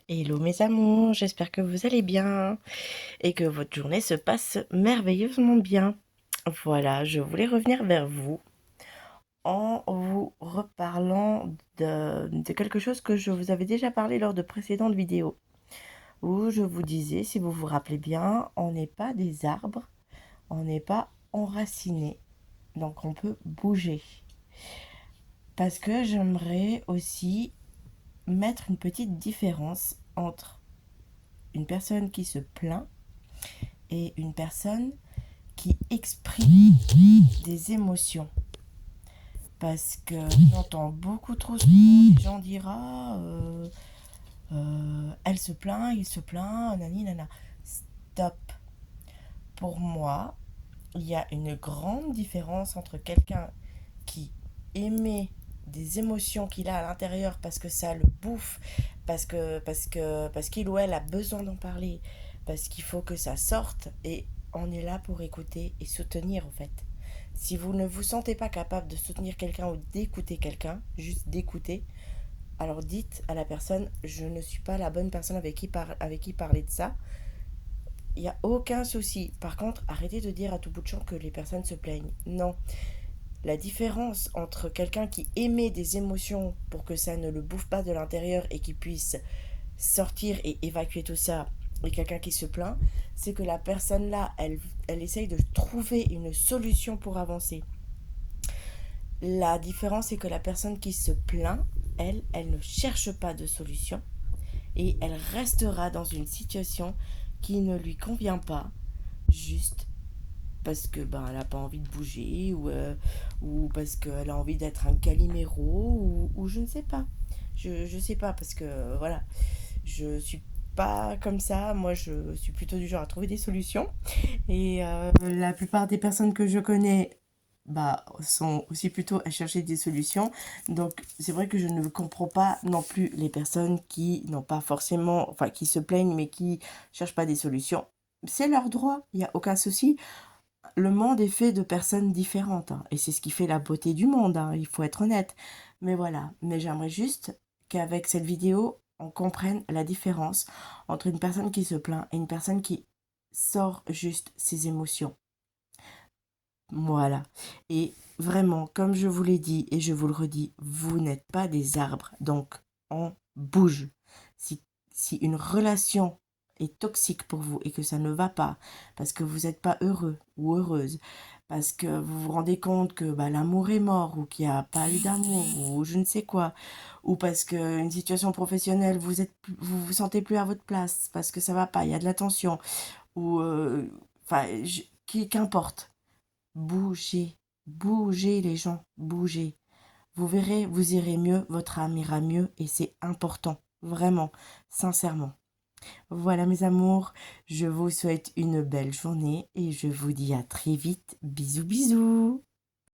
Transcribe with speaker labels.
Speaker 1: Hello mes amours, j'espère que vous allez bien et que votre journée se passe merveilleusement bien. Voilà, je voulais revenir vers vous en vous reparlant de quelque chose que je vous avais déjà parlé lors de précédentes vidéos, où je vous disais, si vous vous rappelez bien, on n'est pas des arbres, on n'est pas enracinés, donc on peut bouger. Parce que j'aimerais aussi mettre une petite différence entre une personne qui se plaint et une personne qui exprime des émotions. Parce que j'entends beaucoup trop souvent les gens dire ah, elle se plaint, il se plaint, nani nana. Stop. Pour moi, il y a une grande différence entre quelqu'un qui émet des émotions qu'il a à l'intérieur parce que ça le bouffe, parce qu'il ou elle a besoin d'en parler, parce qu'il faut que ça sorte, et on est là pour écouter et soutenir en fait. Si vous ne vous sentez pas capable de soutenir quelqu'un ou d'écouter quelqu'un, juste d'écouter, alors dites à la personne je ne suis pas la bonne personne avec qui parler de ça. Il n'y a aucun souci. Par contre, arrêtez de dire à tout bout de champ que les personnes se plaignent. Non, la différence entre quelqu'un qui émet des émotions pour que ça ne le bouffe pas de l'intérieur et qui puisse sortir et évacuer tout ça, et quelqu'un qui se plaint, c'est que la personne là, elle essaye de trouver une solution pour avancer. La différence, c'est que la personne qui se plaint, elle ne cherche pas de solution et elle restera dans une situation qui ne lui convient pas, juste parce que elle a pas envie de bouger, ou parce qu'elle a envie d'être un caliméro, ou je ne sais pas. Je sais pas, parce que voilà, je suis pas comme ça. Moi, je suis plutôt du genre à trouver des solutions. Et la plupart des personnes que je connais sont aussi plutôt à chercher des solutions. Donc, c'est vrai que je ne comprends pas non plus les personnes qui n'ont pas forcément, enfin, qui se plaignent, mais qui cherchent pas des solutions. C'est leur droit, il n'y a aucun souci. Le monde est fait de personnes différentes, hein, et c'est ce qui fait la beauté du monde, hein, il faut être honnête. Mais voilà, mais j'aimerais juste qu'avec cette vidéo, on comprenne la différence entre une personne qui se plaint et une personne qui sort juste ses émotions. Voilà. Et vraiment, comme je vous l'ai dit et je vous le redis, vous n'êtes pas des arbres, donc on bouge. Si une relation est toxique pour vous et que ça ne va pas, parce que vous n'êtes pas heureux ou heureuse, parce que vous vous rendez compte que l'amour est mort, ou qu'il n'y a pas eu d'amour, ou je ne sais quoi, ou parce qu'une situation professionnelle, vous vous sentez plus à votre place, parce que ça va pas, il y a de la tension, ou enfin, qu'importe. Bougez, bougez les gens, bougez. Vous verrez, vous irez mieux, votre âme ira mieux, et c'est important, vraiment, sincèrement. Voilà mes amours, je vous souhaite une belle journée et je vous dis à très vite. Bisous bisous.